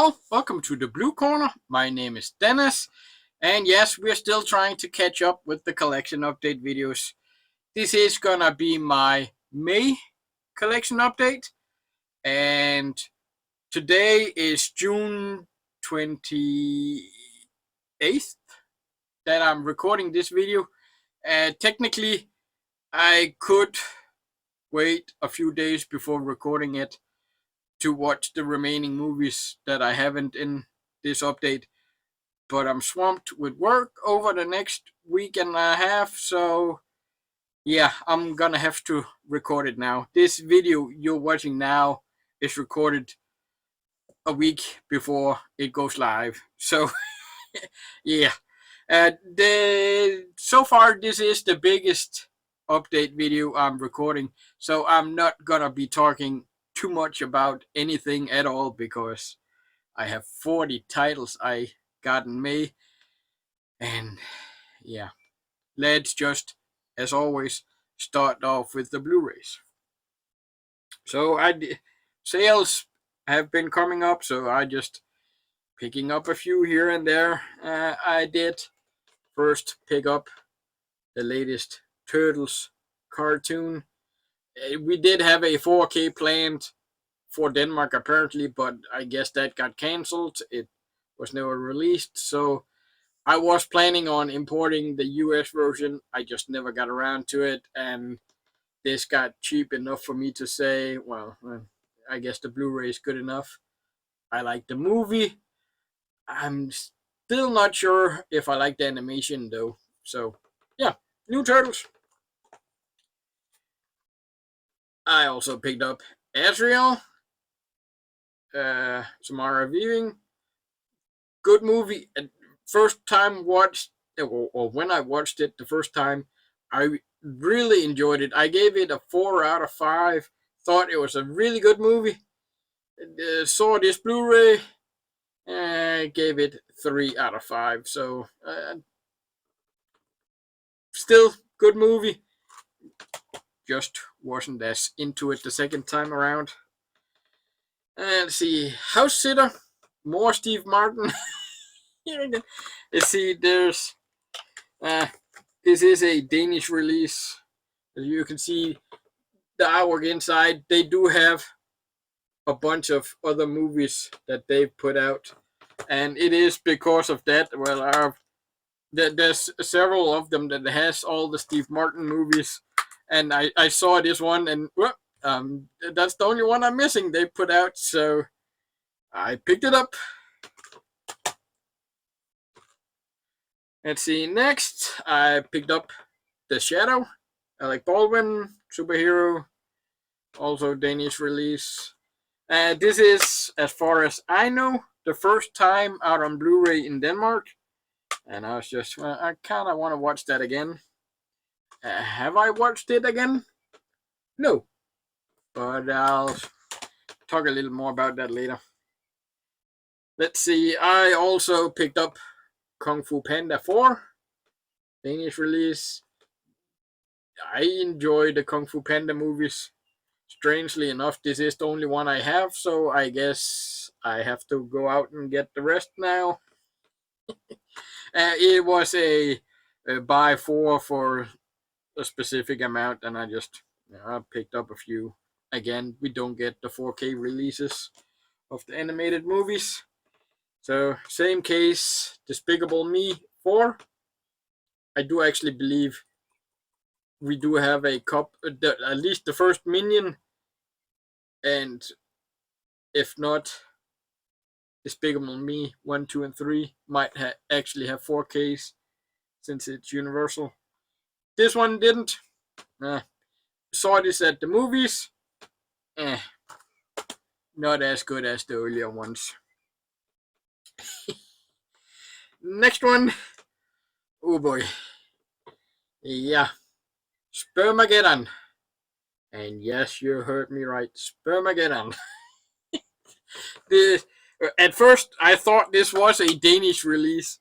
all, welcome to the Blue Corner. My name is Dennis, and yes, we're still trying to catch up with the collection update videos. This is gonna be my May collection update, and today is June 28th that I'm recording this video. Technically, I could wait a few days before recording it to watch the remaining movies that I haven't in this update, but I'm swamped with work over the next week and a half, so yeah, I'm gonna have to record it now. This video you're watching now is recorded a week before it goes live, so yeah. So far this is the biggest update video I'm recording, so I'm not gonna be talking too much about anything at all because I have 40 titles I got in May, and yeah, let's just, as always, start off with the Blu-rays. So sales have been coming up, so I just picking up a few here and there. I did first pick up the latest Turtles cartoon. We did have a 4K planned for Denmark apparently, but I guess that got cancelled. It was never released, so I was planning on importing the US version. I just never got around to it, and this got cheap enough for me to say, well, I guess the Blu-ray is good enough. I like the movie. I'm still not sure if I like the animation though. So yeah, new Turtles. I also picked up Azrael. Samara viewing. Good movie. First time watched, or when I watched it the first time, I really enjoyed it. I gave it a 4 out of 5. Thought it was a really good movie. Saw this Blu-ray, gave it 3 out of 5. So still good movie. Just wasn't as into it the second time around. Let's see, House Sitter, more Steve Martin. Let's see, there's this is a Danish release. As you can see the artwork inside, they do have a bunch of other movies that they've put out, and it is because of that. Well, there's several of them that has all the Steve Martin movies, and I saw this one, and that's the only one I'm missing they put out, so I picked it up. Let's see, next I picked up The Shadow, Alec Baldwin, superhero, also Danish release. This is, as far as I know, the first time out on Blu-ray in Denmark, and I was just, well, I kind of want to watch that again. Have I watched it again? No, but I'll talk a little more about that later. Let's see, I also picked up Kung Fu Panda 4, Danish release. I enjoy the Kung Fu Panda movies. Strangely enough, this is the only one I have, so I guess I have to go out and get the rest now. It was a buy 4 for a specific amount, and I picked up a few. Again, we don't get the 4K releases of the animated movies. So, same case, Despicable Me 4. I do actually believe we do have a at least the first Minion, and if not, Despicable Me 1, 2, and 3 might actually have 4Ks since it's Universal. This one didn't. Saw this at the movies. Not as good as the earlier ones. Next one. Oh boy. Yeah. Spermageddon. And yes, you heard me right. Spermageddon. At first, I thought this was a Danish release.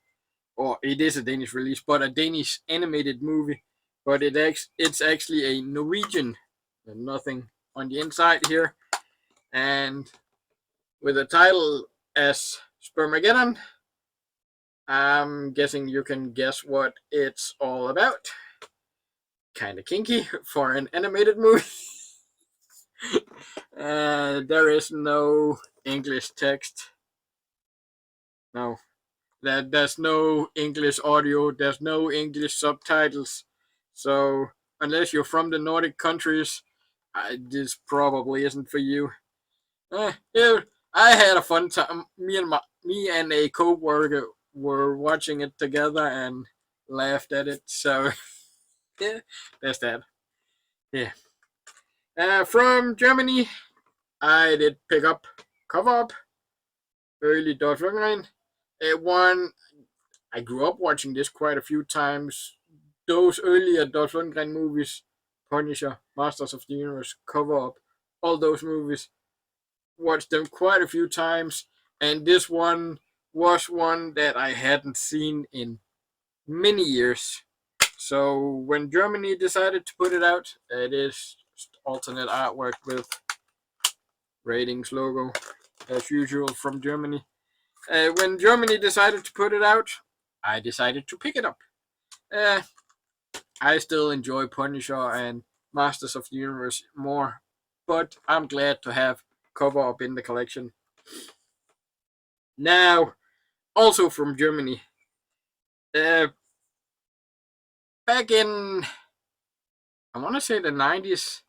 Or it is a Danish release, but a Danish animated movie. But it's actually a Norwegian. Nothing on the inside here. And with the title as Spermageddon. I'm guessing you can guess what it's all about. Kinda kinky for an animated movie. There is no English text. No. There's no English audio. There's no English subtitles. So unless you're from the Nordic countries, this probably isn't for you. Yeah, I had a fun time. Me and a co-worker were watching it together and laughed at it. So yeah, that's that. Yeah. From Germany, I did pick up Cover Up, early Dolph Lundgren. One I grew up watching this quite a few times. Those earlier Dolph Lundgren movies, Punisher, Masters of the Universe, Cover Up, all those movies, watched them quite a few times. And this one was one that I hadn't seen in many years. So when Germany decided to put it out, it is alternate artwork with ratings logo, as usual from Germany. When Germany decided to put it out, I decided to pick it up. I still enjoy Punisher and Masters of the Universe more, but I'm glad to have Cover Up in the collection. Now, also from Germany, uh, back in, I want to say the 90s,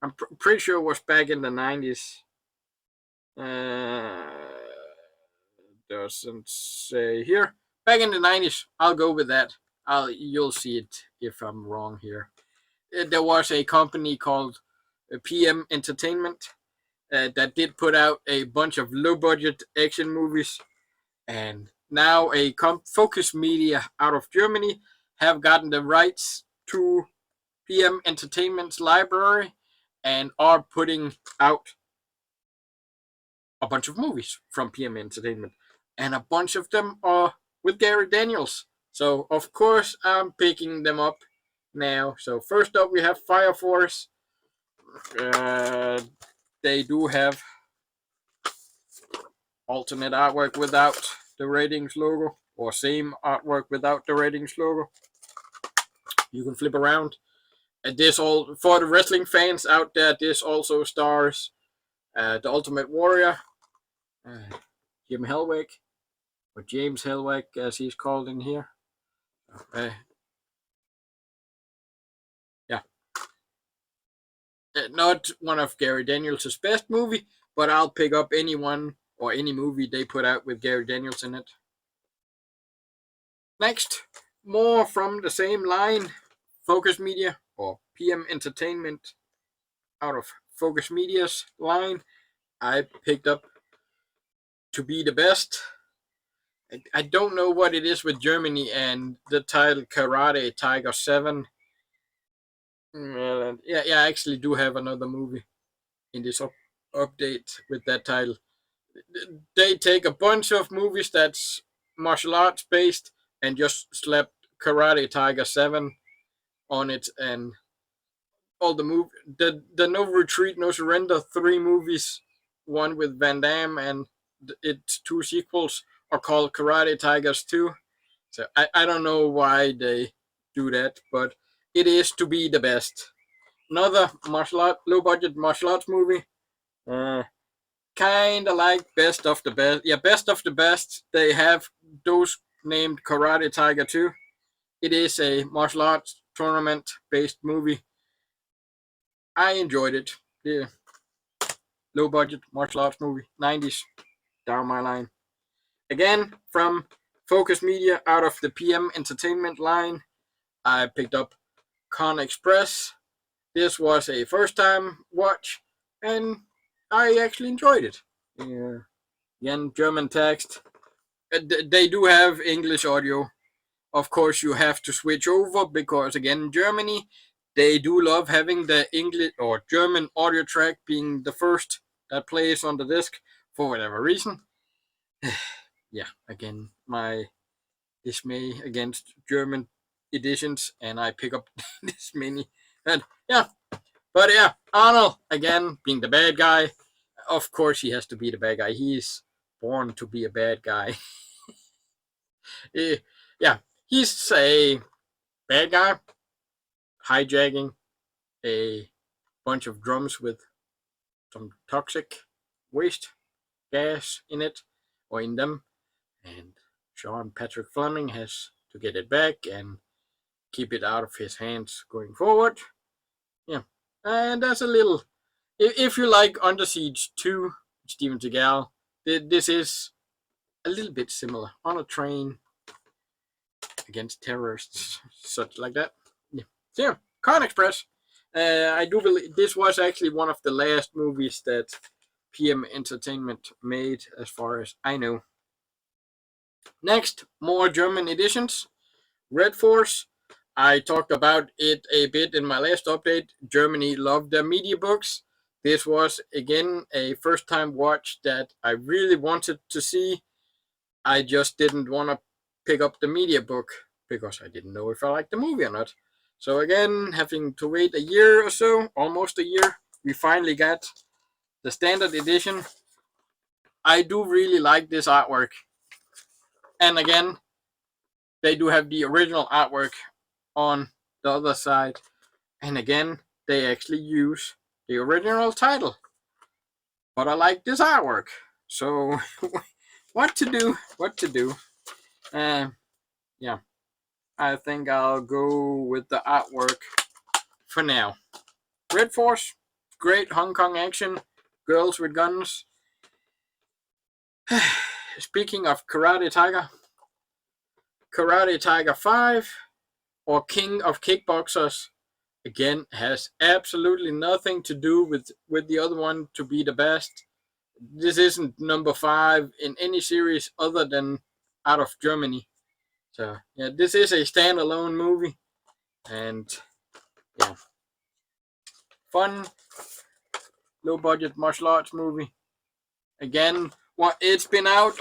I'm pretty sure it was back in the 90s. Doesn't say here. Back in the 90s, I'll go with that. You'll see it if I'm wrong here. There was a company called PM Entertainment that did put out a bunch of low-budget action movies, and now a Focus Media out of Germany have gotten the rights to PM Entertainment's library and are putting out a bunch of movies from PM Entertainment, and a bunch of them are with Gary Daniels. So of course I'm picking them up now. So first up we have Fire Force. They do have alternate artwork without the ratings logo, or same artwork without the ratings logo. You can flip around. And this all for the wrestling fans out there. This also stars the Ultimate Warrior, Jim Hellwig, or James Hellwig as he's called in here. Yeah. Not one of Gary Daniels' best movie, but I'll pick up anyone or any movie they put out with Gary Daniels in it. Next, more from the same line, Focus Media or PM Entertainment out of Focus Media's line. I picked up To Be the Best. I don't know what it is with Germany and the title Karate Tiger 7. Yeah, I actually do have another movie in this update with that title. They take a bunch of movies that's martial arts based and just slap Karate Tiger 7 on it, and all the No Retreat, No Surrender 3 movies, one with Van Damme and its 2 sequels, are called Karate Tigers 2. So I don't know why they do that, but it is To Be the Best. Another low budget martial arts movie. Kind of like Best of the Best. Yeah, Best of the Best. They have those named Karate Tiger 2. It is a martial arts tournament based movie. I enjoyed it. Yeah. Low budget martial arts movie. 90s. Down my line. Again, from Focus Media out of the PM Entertainment line, I picked up Con Express. This was a first time watch, and I actually enjoyed it. Yeah. Again, German text. They do have English audio. Of course, you have to switch over because, again, Germany, they do love having the English or German audio track being the first that plays on the disc for whatever reason. Yeah, again, my dismay against German editions, and I pick up this many. And yeah, but yeah, Arnold, again, being the bad guy. Of course, he has to be the bad guy. He's born to be a bad guy. Yeah, he's a bad guy hijacking a bunch of drums with some toxic waste gas in it or in them, and Sean Patrick Fleming has to get it back and keep it out of his hands going forward. Yeah, and that's a little. If you like Under Siege 2, Steven Seagal, this is a little bit similar. On a train against terrorists, such like that. Yeah, so yeah, Con Express. I do believe this was actually one of the last movies that PM Entertainment made, as far as I know. Next, more German editions. Red Force. I talked about it a bit in my last update. Germany loved their media books. This was, again, a first time watch that I really wanted to see. I just didn't want to pick up the media book because I didn't know if I liked the movie or not. So again, having to wait a year or so, almost a year, we finally got the standard edition. I do really like this artwork. And again, they do have the original artwork on the other side. And again, they actually use the original title. But I like this artwork. So, what to do? What to do? Yeah, I think I'll go with the artwork for now. Red Force, great Hong Kong action, girls with guns. Speaking of Karate Tiger, Karate Tiger 5 or King of Kickboxers, again, has absolutely nothing to do with the other one to be the best. This isn't number 5 in any series other than out of Germany. So, yeah, this is a standalone movie. And, yeah, fun, low-budget martial arts movie. Again, it's been out.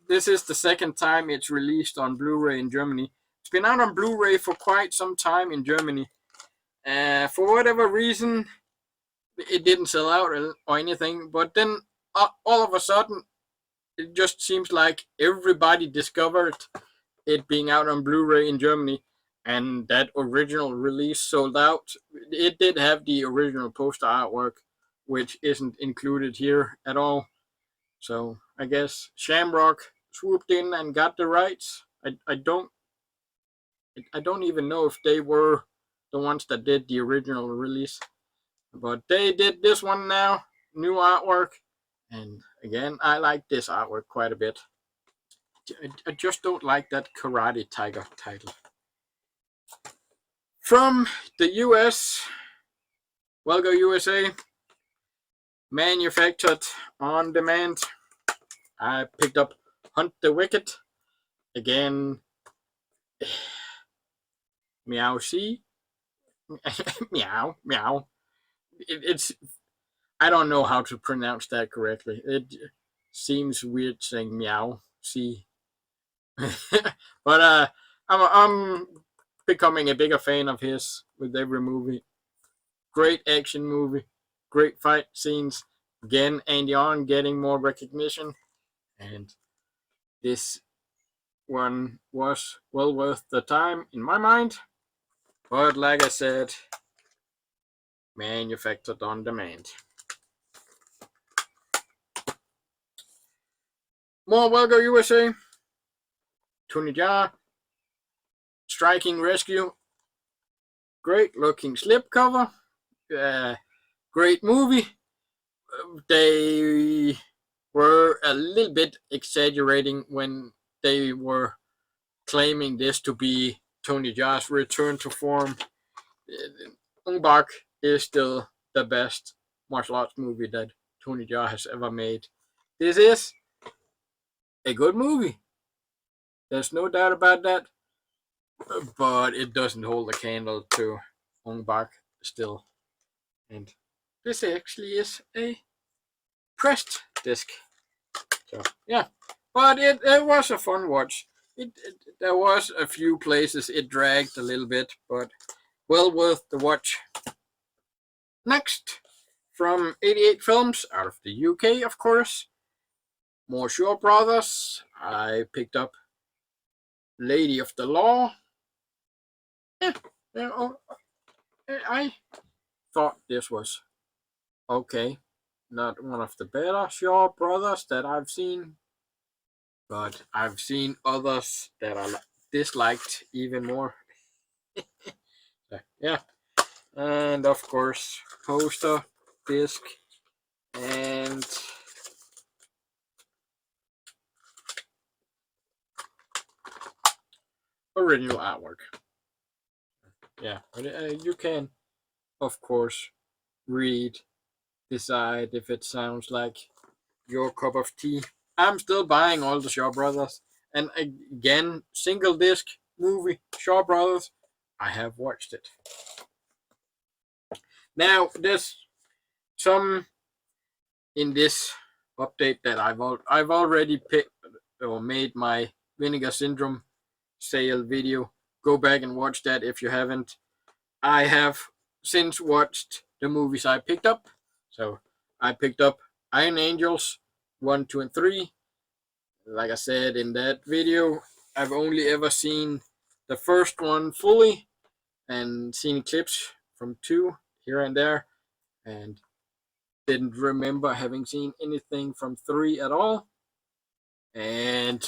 This is the second time it's released on Blu-ray in Germany. It's been out on Blu-ray for quite some time in Germany. For whatever reason, it didn't sell out or anything. But then, all of a sudden, it just seems like everybody discovered it being out on Blu-ray in Germany, and that original release sold out. It did have the original poster artwork, which isn't included here at all. So I guess Shamrock swooped in and got the rights. I don't even know if they were the ones that did the original release, but they did this one now, new artwork, and again, I like this artwork quite a bit. I just don't like that Karate Tiger title. From the US, Welgo USA, manufactured on demand. I picked up Hunt the Wicked. Again, meow, see? Meow, meow. It's, I don't know how to pronounce that correctly. It seems weird saying meow, see? But I'm becoming a bigger fan of his with every movie. Great action movie, great fight scenes. Again, Andy On getting more recognition, and this one was well worth the time in my mind. But like I said, manufactured on demand. More Welgo USA. Tony Jaa, Striking Rescue. Great looking slipcover. Great movie. They were a little bit exaggerating when they were claiming this to be Tony Jaa's return to form. Ong Bak is still the best martial arts movie that Tony Jaa has ever made. This is a good movie. There's no doubt about that. But it doesn't hold a candle to Ong Bak still. And this actually is a pressed disc. So, yeah. But it was a fun watch. There was a few places it dragged a little bit, but well worth the watch. Next, from 88 Films, out of the UK, of course, More Shaw Brothers. I picked up Lady of the Law. Yeah, I thought this was okay. Not one of the better Shaw Brothers that I've seen, but I've seen others that I disliked even more. Yeah, and of course, poster, disc, and original artwork. Yeah, you can, of course, read, decide if it sounds like your cup of tea. I'm still buying all the Shaw Brothers, and again, single disc movie Shaw Brothers. I have watched it. Now, there's some in this update that I've already picked or made my Vinegar Syndrome sale video. Go back and watch that if you haven't. I have since watched the movies I picked up. So I picked up Iron Angels 1, 2, and 3. Like I said in that video, I've only ever seen the first one fully and seen clips from 2 here and there, and didn't remember having seen anything from 3 at all. And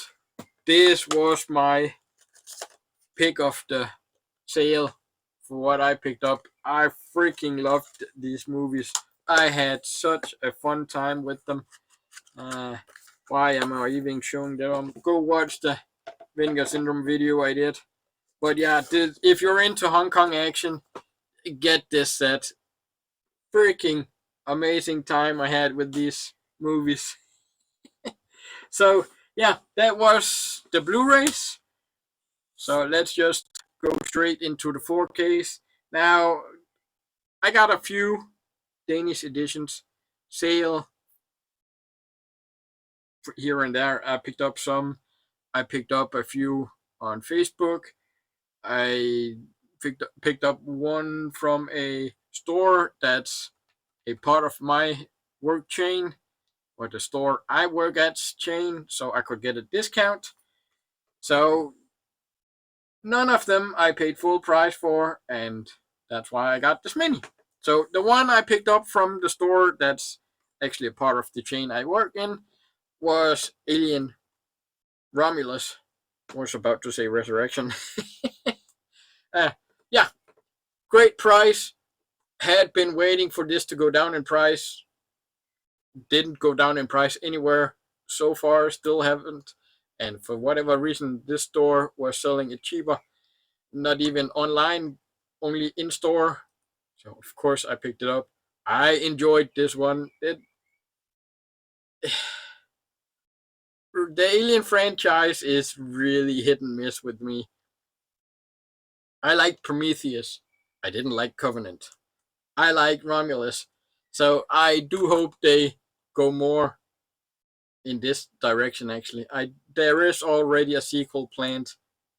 this was my pick of the sale for what I picked up. I freaking loved these movies. I had such a fun time with them. Why am I even showing them? Go watch the Vinegar Syndrome video I did. But yeah, if you're into Hong Kong action, get this set. Freaking amazing time I had with these movies. So yeah, that was the Blu-rays. So let's just go straight into the 4Ks. Now, I got a few Danish editions sale here and there. I picked up some. I picked up a few on Facebook. I picked up one from a store that's a part of my work chain, or the store I work at's chain, so I could get a discount. So none of them I paid full price for, and that's why I got this many. So the one I picked up from the store that's actually a part of the chain I work in was Alien Romulus. I was about to say Resurrection. Yeah, great price. Had been waiting for this to go down in price. Didn't go down in price anywhere so far. Still haven't. And for whatever reason, this store was selling it cheaper. Not even online, only in store. So of course I picked it up. I enjoyed this one. The Alien franchise is really hit and miss with me. I like Prometheus. I didn't like Covenant. I like Romulus. So I do hope they go more in this direction. Actually, there is already a sequel planned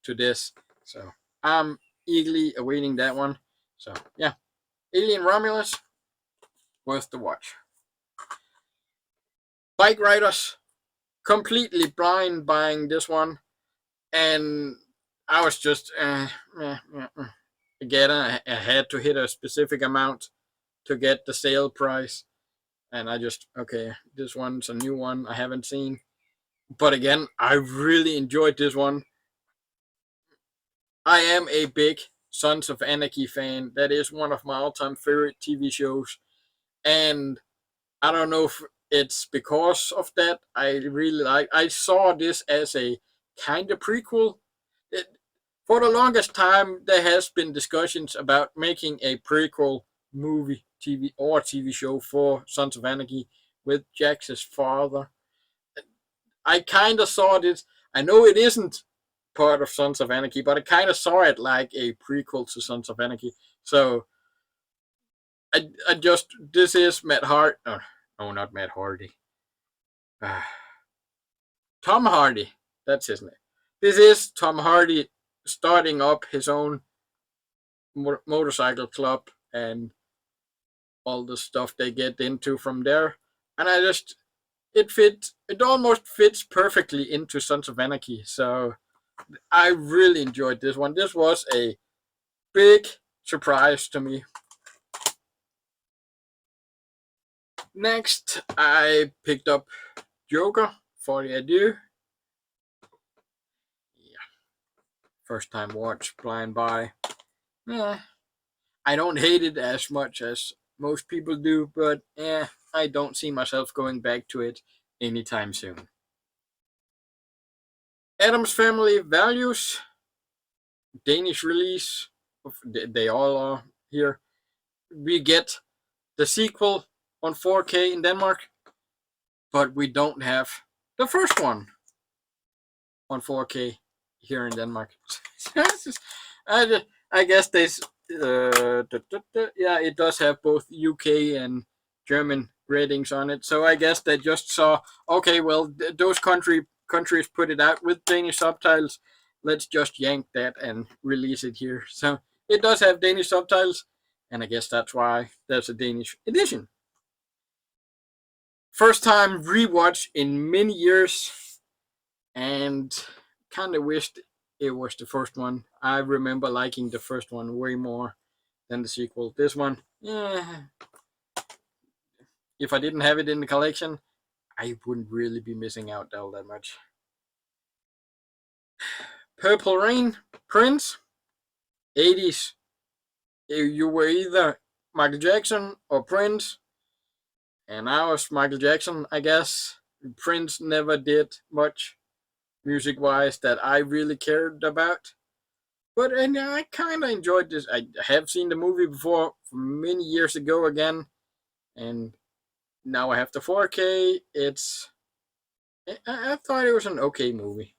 to this, so I'm eagerly awaiting that one. So yeah, Alien Romulus, worth the watch. Bike Riders, completely blind buying this one, and I was just again, I had to hit a specific amount to get the sale price, and I just, okay, this one's a new one I haven't seen. But again, I really enjoyed this one. I am a big Sons of Anarchy fan. That is one of my all-time favorite TV shows, and I don't know if it's because of that. I really like. I saw this as a kind of prequel. For the longest time, there has been discussions about making a prequel movie, TV show for Sons of Anarchy with Jax's father. I kind of saw this. I know it isn't part of Sons of Anarchy, but I kind of saw it like a prequel to Sons of Anarchy. So I just, this is Matt Hart. Oh, no, not Matt Hardy. Tom Hardy. That's his name. This is Tom Hardy starting up his own motorcycle club and all the stuff they get into from there. And it almost fits perfectly into Sons of Anarchy. So I really enjoyed this one. This was a big surprise to me. Next, I picked up Joker for the Adieu. Yeah, first time watch, blind buy. Yeah, I don't hate it as much as most people do, but I don't see myself going back to it anytime soon. Adam's Family Values, Danish release. They all are here. We get the sequel on 4K in Denmark, but we don't have the first one on 4K here in Denmark. I guess they, yeah, it does have both UK and German ratings on it. So I guess they just saw, okay, well, those countries put it out with Danish subtitles. Let's just yank that and release it here. So it does have Danish subtitles, and I guess that's why there's a Danish edition. First time rewatch in many years, and kind of wished it was the first one. I remember liking the first one way more than the sequel. This one, yeah, if I didn't have it in the collection, I wouldn't really be missing out all that much. Purple Rain, Prince, 80s. You were either Michael Jackson or Prince, and I was Michael Jackson, I guess. Prince never did much music wise that I really cared about. But and I kind of enjoyed this. I have seen the movie before many years ago again, and now I have the 4K. I thought it was an okay movie.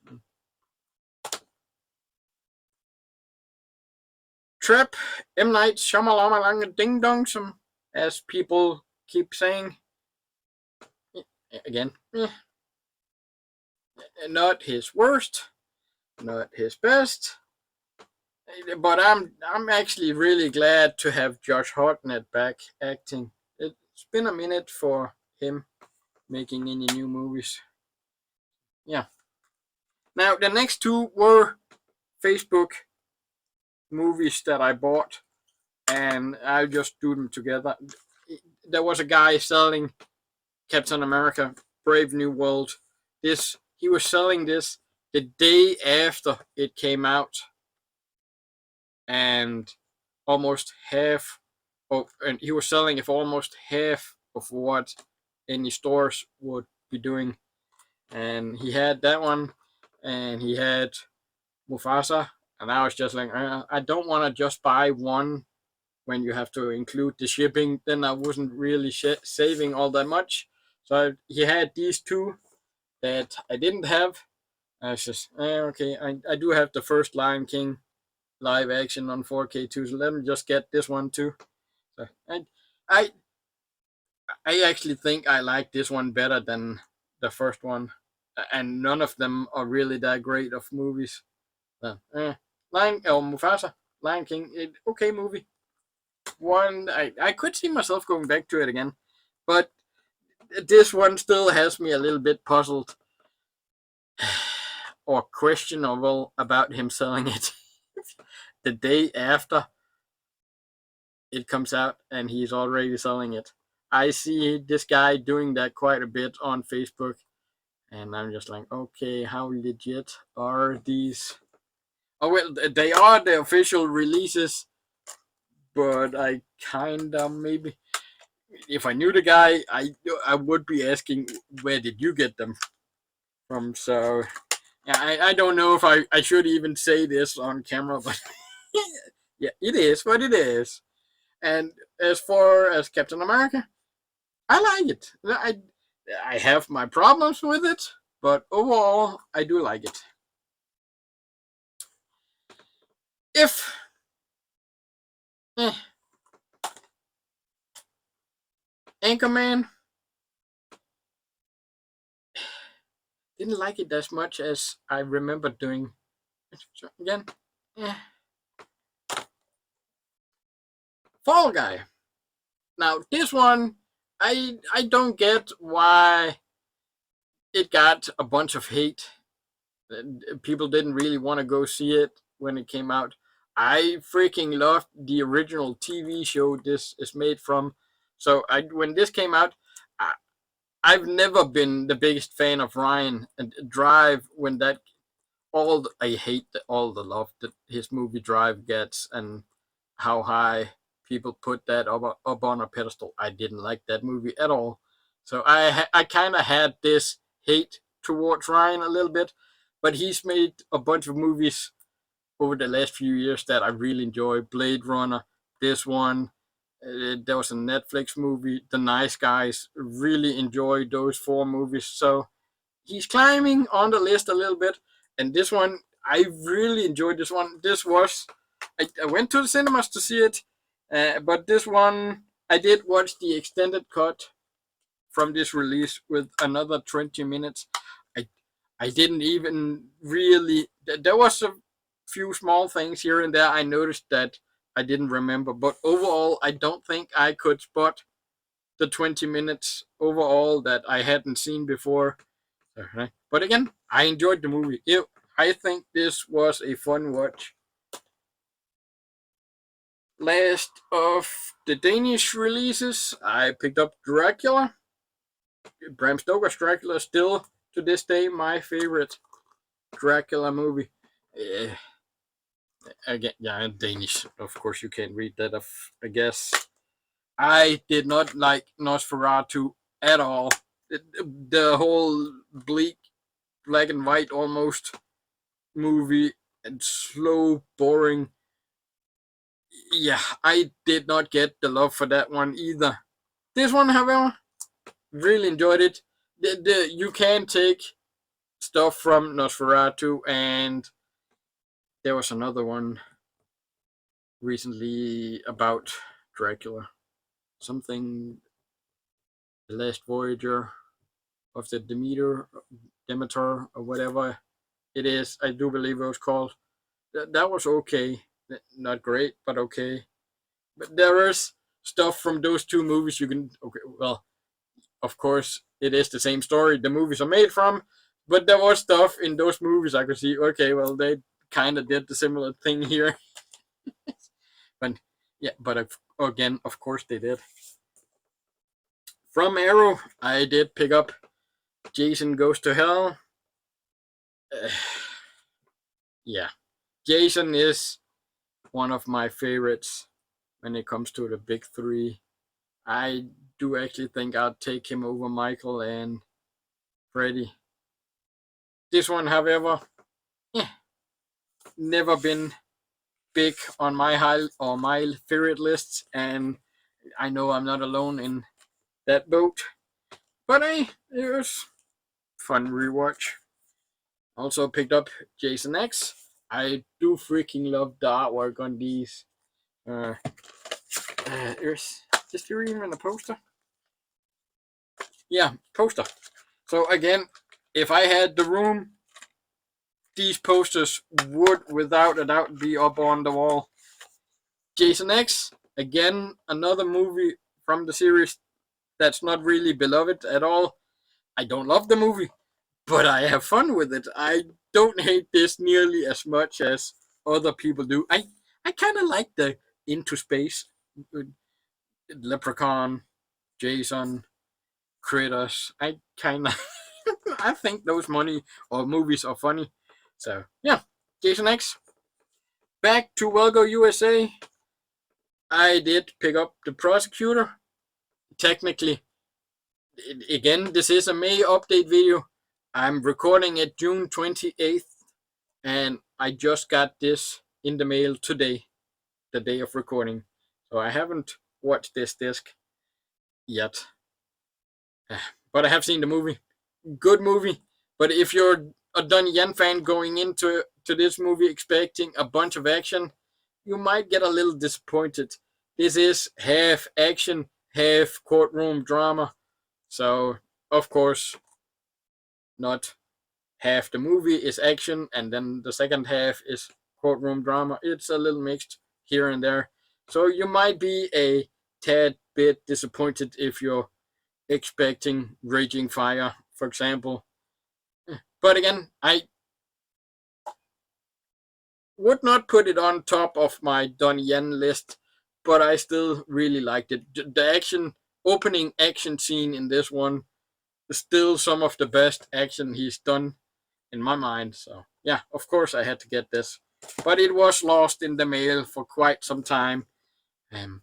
Trap, M. Night Shyamalan Ding Dong, as people keep saying. Again, not his worst, not his best. But I'm actually really glad to have Josh Hartnett back acting. It's been a minute for him making any new movies. Yeah. Now the next two were Facebook movies that I bought, and I'll just do them together. There was a guy selling Captain America: Brave New World. He was selling this the day after it came out, and almost half and he was selling it for almost half of what any stores would be doing. And he had that one, and he had Mufasa, and I was just like, I don't want to just buy one when you have to include the shipping. Then I wasn't really saving all that much. So he had these two that I didn't have. I was just, okay, I do have the first Lion King live action on 4K too, so let me just get this one too. So I I actually think I like this one better than the first one, and none of them are really that great of movies. Mufasa, Lion King, okay movie. One I could see myself going back to it again, but this one still has me a little bit puzzled or questionable about him selling it the day after it comes out, and he's already selling it. I see this guy doing that quite a bit on Facebook, and I'm just like, okay, how legit are these? Oh well, they are the official releases, but I kind of maybe, if I knew the guy, I would be asking, where did you get them from? So yeah, I don't know if I should even say this on camera, but yeah, it is what it is. And as far as Captain America, I like it. I have my problems with it, but overall, I do like it. If eh, Anchorman, didn't like it as much as I remember doing. So again, eh. Fall Guy. Now this one, I don't get why it got a bunch of hate. People didn't really want to go see it when it came out. I freaking loved the original TV show this is made from. So when this came out, I, I've never been the biggest fan of Ryan and Drive. When that I hate all the love that his movie Drive gets and how high people put that up on a pedestal. I didn't like that movie at all. So I kind of had this hate towards Ryan a little bit, but he's made a bunch of movies over the last few years that I really enjoy. Blade Runner, this one. There was a Netflix movie, The Nice Guys. Really enjoyed those four movies. So he's climbing on the list a little bit. And this one, I really enjoyed this one. I went to the cinemas to see it, but this one, I did watch the extended cut from this release with another 20 minutes. I, I didn't even really, there was a few small things here and there I noticed that I didn't remember, but overall, I don't think I could spot the 20 minutes overall that I hadn't seen before. But again, I enjoyed the movie. I think this was a fun watch. Last of the Danish releases, I picked up Dracula. Bram Stoker's Dracula, still to this day my favorite Dracula movie. Again, yeah, in Danish. Of course, you can't read that. I guess I did not like Nosferatu at all. The whole bleak, black and white almost movie and slow, boring. Yeah, I did not get the love for that one either. This one, however, really enjoyed it. You can take stuff from Nosferatu, and there was another one recently about Dracula. Something, The Last Voyager of the Demeter, or whatever it is. I do believe it was called. That was okay. Not great, but okay. But there is stuff from those two movies you can. Okay, well, of course, it is the same story the movies are made from, but there was stuff in those movies I could see. Okay, well, they kind of did the similar thing here. But yeah, but again, of course, they did. From Arrow, I did pick up Jason Goes to Hell. Yeah, Jason is one of my favorites when it comes to the big three. I do actually think I'll take him over Michael and Freddy. This one, however, yeah, never been big on my favorite lists, and I know I'm not alone in that boat. But it was fun rewatch. Also picked up Jason X. I do freaking love the artwork on these. There's just here even the poster. Yeah, poster. So again, if I had the room, these posters would without a doubt be up on the wall. Jason X, again, another movie from the series that's not really beloved at all. I don't love the movie, but I have fun with it. I don't hate this nearly as much as other people do. I kind of like the Into Space, Leprechaun, Jason, Critters. I kind of, I think those movies are funny. So yeah, Jason X. Back to Welgo USA. I did pick up The Prosecutor. Technically, again, this is a May update video. I'm recording it June 28th, and I just got this in the mail today, the day of recording. So I haven't watched this disc yet. But I have seen the movie. Good movie. But if you're a Donnie Yen fan going into this movie expecting a bunch of action, you might get a little disappointed. This is half action, half courtroom drama. So, of course, not half the movie is action and then the second half is courtroom drama. It's a little mixed here and there. So you might be a tad bit disappointed if you're expecting Raging Fire, for example. But again, I would not put it on top of my Donnie Yen list, but I still really liked it. The opening action scene in this one is still some of the best action he's done in my mind. So yeah, of course I had to get this, but it was lost in the mail for quite some time, and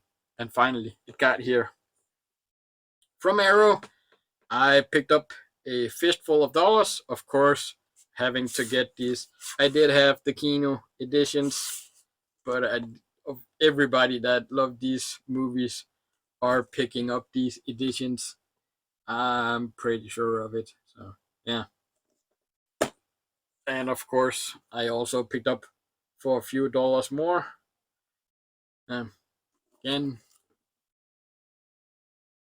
finally it got here. From Arrow, I picked up a fistful of dollars, of course, having to get these. I did have the Kino editions, but of everybody that loved these movies are picking up these editions. I'm pretty sure of it. So yeah. And of course, I also picked up for a few dollars more. Again,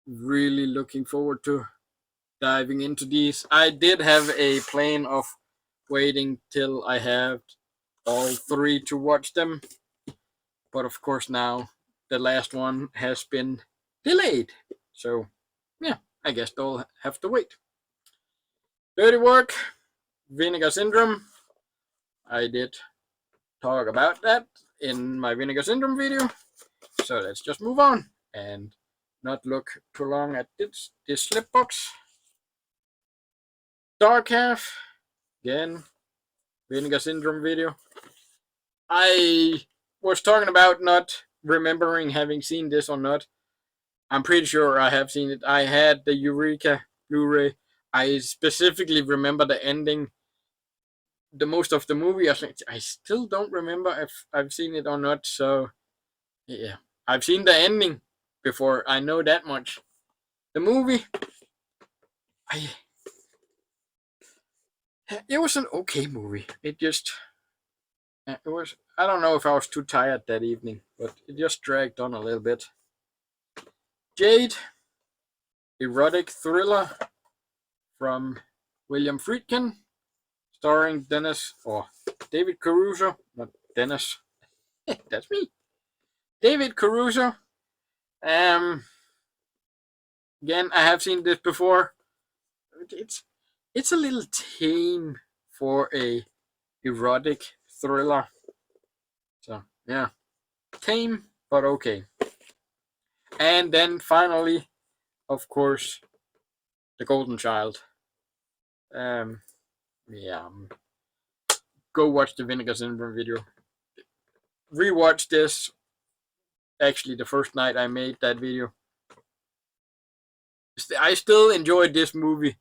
really looking forward to diving into these. I did have a plan of waiting till I have all three to watch them, but of course now the last one has been delayed. So yeah, I guess they'll have to wait. Dirty Work, Vinegar Syndrome. I did talk about that in my Vinegar Syndrome video. So let's just move on and not look too long at this slip box. Dark Half, again, Vinegar Syndrome video. I was talking about not remembering having seen this or not. I'm pretty sure I have seen it. I had the Eureka Blu-ray. I specifically remember the ending. The most of the movie, I still don't remember if I've seen it or not. So yeah, I've seen the ending before. I know that much. The movie, it was an okay movie. It was. I don't know if I was too tired that evening, but it just dragged on a little bit. Jade, erotic thriller from William Friedkin, starring David Caruso. Not Dennis. That's me. David Caruso. Again, I have seen this before. It's a little tame for a erotic thriller. So yeah, tame but okay. And then finally, of course, The Golden Child. Yeah, go watch the Vinegar Syndrome video. Rewatch this. Actually, the first night I made that video. I still enjoyed this movie.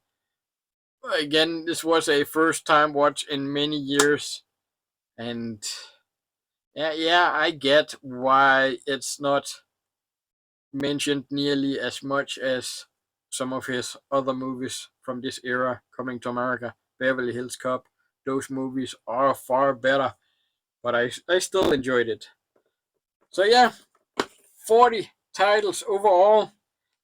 Again, this was a first time watch in many years, and yeah, I get why it's not mentioned nearly as much as some of his other movies from this era. Coming to America, Beverly Hills Cop, those movies are far better, but I still enjoyed it. So yeah, 40 titles overall.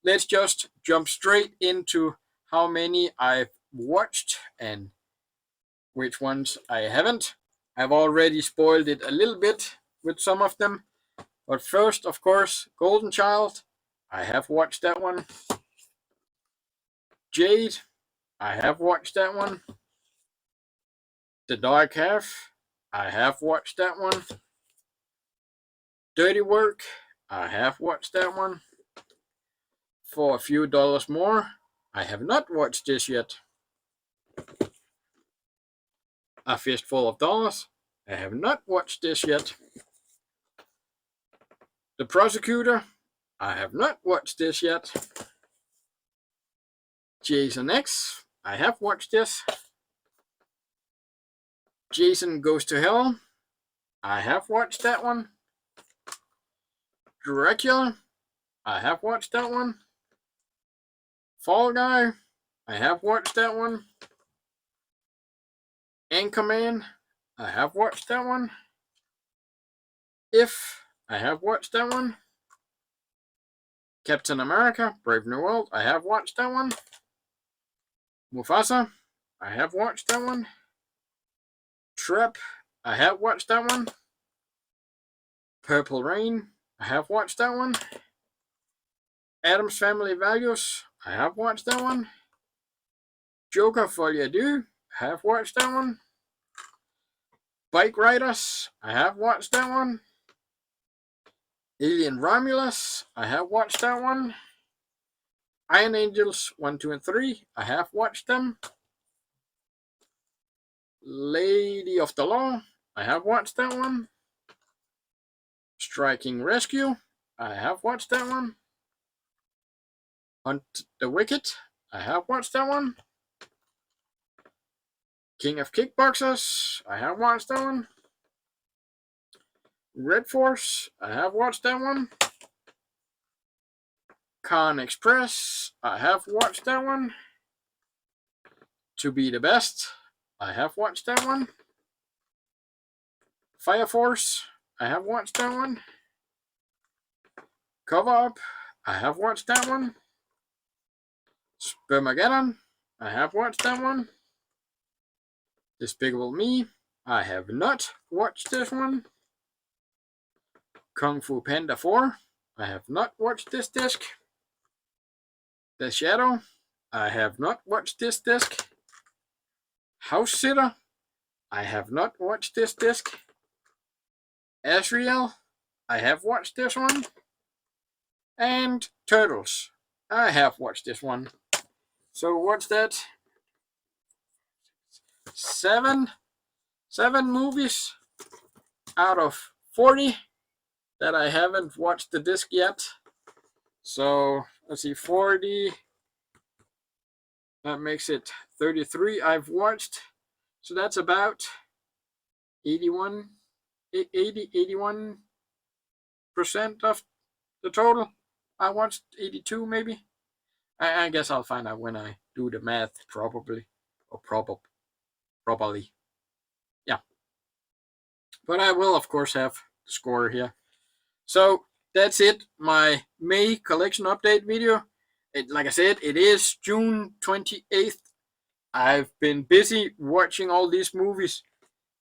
Let's just jump straight into how many I've watched and which ones I haven't. I've already spoiled it a little bit with some of them. But first, of course, Golden Child. I have watched that one. Jade. I have watched that one. The Dark Half. I have watched that one. Dirty Work. I have watched that one. For a few dollars more. I have not watched this yet. A Fistful of Dollars. I have not watched this yet. The Prosecutor. I have not watched this yet. Jason X. I have watched this. Jason Goes to Hell. I have watched that one. Dracula. I have watched that one. Fall Guy. I have watched that one. Anchorman. I have watched that one. If. I have watched that one. Captain America, Brave New World. I have watched that one. Mufasa. I have watched that one. Trap. I have watched that one. Purple Rain. I have watched that one. Addams Family Values. I have watched that one. Joker Folie à Deux. I have watched that one. Bike Riders, I have watched that one. Alien Romulus, I have watched that one. Iron Angels 1, 2, and 3, I have watched them. Lady of the Law, I have watched that one. Striking Rescue, I have watched that one. Hunt the Wicked, I have watched that one. King of Kickboxers, I have watched that one. Red Force, I have watched that one. Con Express, I have watched that one. To Be the Best, I have watched that one. Fire Force, I have watched that one. Cover Up, I have watched that one. Spermageddon, I have watched that one. Despicable Me, I have not watched this one. Kung Fu Panda 4, I have not watched this disc. The Shadow, I have not watched this disc. House Sitter, I have not watched this disc. Asriel, I have watched this one. And Turtles, I have watched this one. So what's that? Seven movies out of 40 that I haven't watched the disc yet. So let's see, 40, that makes it 33 I've watched. So that's about 81% of the total. I watched 82 maybe. I guess I'll find out when I do the math, probably. Or probably. Yeah. But I will, of course, have the score here. So that's it, my May collection update video. Like I said, it is June 28th. I've been busy watching all these movies.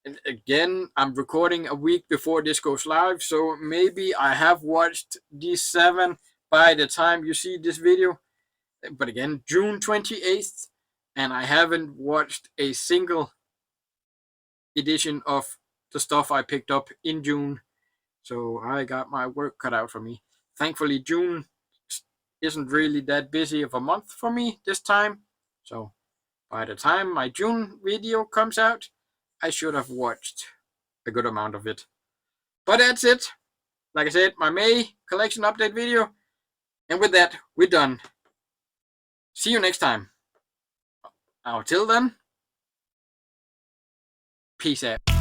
And again, I'm recording a week before this goes live, so maybe I have watched these 7 by the time you see this video. But again, June 28th, and I haven't watched a single edition of the stuff I picked up in June. So I got my work cut out for me. Thankfully, June isn't really that busy of a month for me this time. So by the time my June video comes out, I should have watched a good amount of it. But that's it. Like I said, my May collection update video. And with that, we're done. See you next time. Until then, peace out.